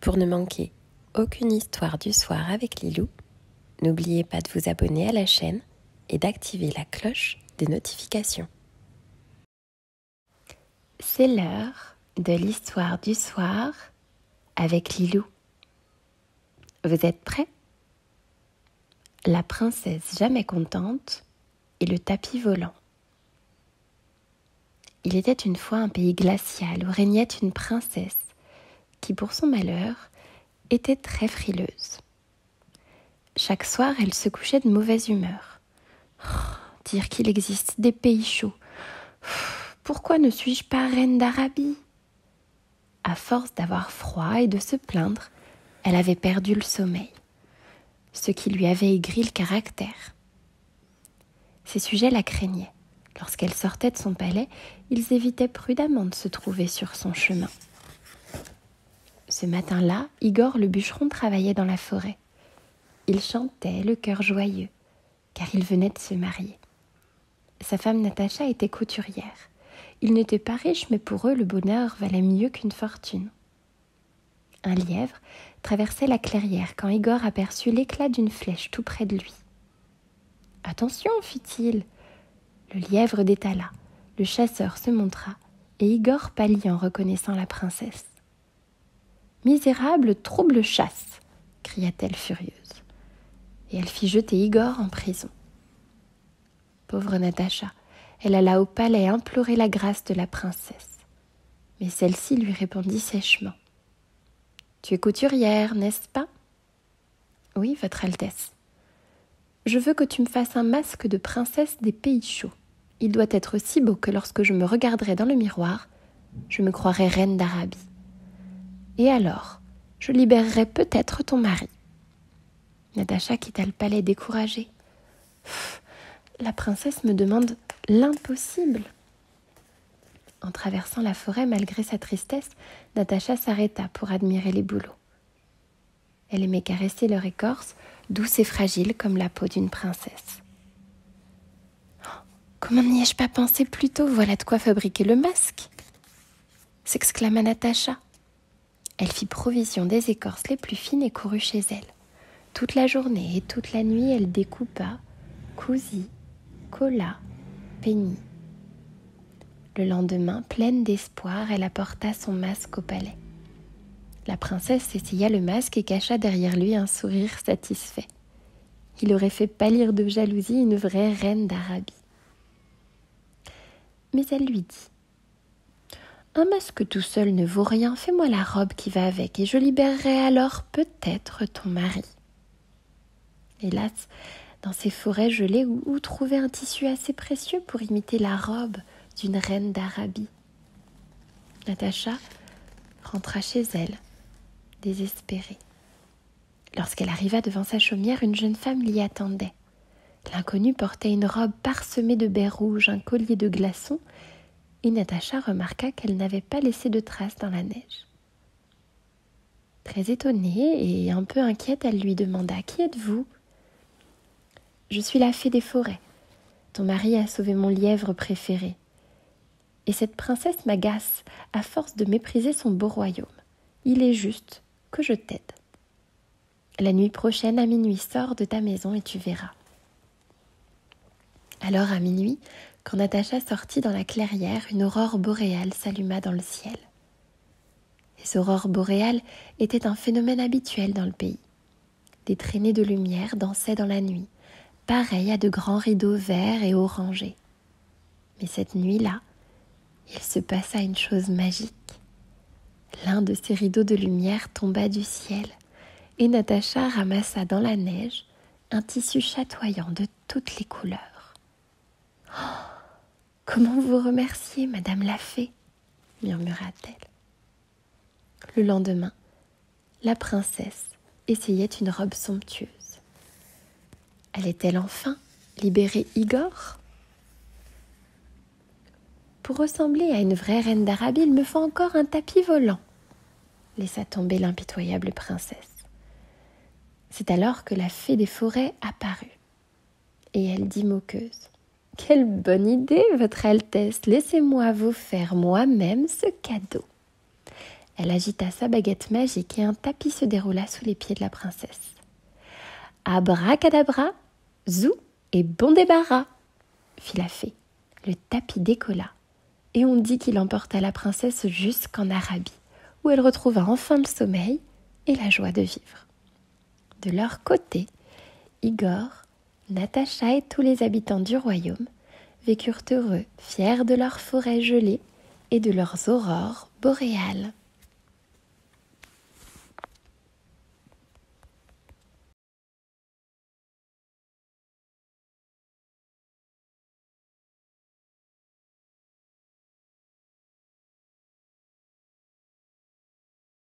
Pour ne manquer aucune histoire du soir avec Lilou, n'oubliez pas de vous abonner à la chaîne et d'activer la cloche des notifications. C'est l'heure de l'histoire du soir avec Lilou. Vous êtes prêts? La princesse jamais contente et le tapis volant. Il était une fois un pays glacial où régnait une princesse qui, pour son malheur, était très frileuse. Chaque soir, elle se couchait de mauvaise humeur. Dire qu'il existe des pays chauds. Pourquoi ne suis-je pas reine d'Arabie? À force d'avoir froid et de se plaindre, elle avait perdu le sommeil, ce qui lui avait aigri le caractère. Ces sujets la craignaient. Lorsqu'elle sortait de son palais, ils évitaient prudemment de se trouver sur son chemin. Ce matin-là, Igor le bûcheron travaillait dans la forêt. Il chantait, le cœur joyeux, car il venait de se marier. Sa femme Natacha était couturière. Ils n'étaient pas riches, mais pour eux, le bonheur valait mieux qu'une fortune. Un lièvre traversait la clairière quand Igor aperçut l'éclat d'une flèche tout près de lui. « Attention !» fit-il. Le lièvre détala, le chasseur se montra, et Igor pâlit en reconnaissant la princesse. « Misérable, trouble chasse !» cria-t-elle furieuse. Et elle fit jeter Igor en prison. Pauvre Natacha, elle alla au palais implorer la grâce de la princesse. Mais celle-ci lui répondit sèchement. « Tu es couturière, n'est-ce pas ?»« Oui, votre Altesse. »« Je veux que tu me fasses un masque de princesse des pays chauds. Il doit être si beau que lorsque je me regarderai dans le miroir, je me croirai reine d'Arabie. Et alors, je libérerai peut-être ton mari. » Natacha quitta le palais découragée. La princesse me demande l'impossible. En traversant la forêt, malgré sa tristesse, Natacha s'arrêta pour admirer les bouleaux. Elle aimait caresser leur écorce, douce et fragile comme la peau d'une princesse. « Comment n'y ai-je pas pensé plus tôt? Voilà de quoi fabriquer le masque !» s'exclama Natacha. Elle fit provision des écorces les plus fines et courut chez elle. Toute la journée et toute la nuit, elle découpa, cousit, colla, peignit. Le lendemain, pleine d'espoir, elle apporta son masque au palais. La princesse essaya le masque et cacha derrière lui un sourire satisfait. Il aurait fait pâlir de jalousie une vraie reine d'Arabie. Mais elle lui dit « Un masque tout seul ne vaut rien, fais-moi la robe qui va avec et je libérerai alors peut-être ton mari. » Hélas, dans ces forêts gelées, où trouver un tissu assez précieux pour imiter la robe d'une reine d'Arabie? Natacha rentra chez elle, désespérée. Lorsqu'elle arriva devant sa chaumière, une jeune femme l'y attendait. L'inconnue portait une robe parsemée de baies rouges, un collier de glaçons, et Natacha remarqua qu'elle n'avait pas laissé de traces dans la neige. Très étonnée et un peu inquiète, elle lui demanda « Qui êtes-vous » ? « Je suis la fée des forêts. Ton mari a sauvé mon lièvre préféré. Et cette princesse m'agace à force de mépriser son beau royaume. Il est juste que je t'aide. La nuit prochaine à minuit, sors de ta maison et tu verras. » Alors à minuit, quand Natacha sortit dans la clairière, une aurore boréale s'alluma dans le ciel. Les aurores boréales étaient un phénomène habituel dans le pays. Des traînées de lumière dansaient dans la nuit, pareil à de grands rideaux verts et orangés. Mais cette nuit-là, il se passa une chose magique. L'un de ces rideaux de lumière tomba du ciel, et Natacha ramassa dans la neige un tissu chatoyant de toutes les couleurs. « Oh, comment vous remercier, Madame la Fée ?» murmura-t-elle. Le lendemain, la princesse essayait une robe somptueuse. Allait-elle enfin libérer Igor? Pour ressembler à une vraie reine d'Arabie, il me faut encore un tapis volant, laissa tomber l'impitoyable princesse. C'est alors que la fée des forêts apparut, et elle dit moqueuse « Quelle bonne idée, votre Altesse, laissez-moi vous faire moi-même ce cadeau. » Elle agita sa baguette magique et un tapis se déroula sous les pieds de la princesse. Abracadabra, zou et bon débarras, fit la fée. Le tapis décolla et on dit qu'il emporta la princesse jusqu'en Arabie, où elle retrouva enfin le sommeil et la joie de vivre. De leur côté, Igor, Natacha et tous les habitants du royaume vécurent heureux, fiers de leur forêt gelée et de leurs aurores boréales.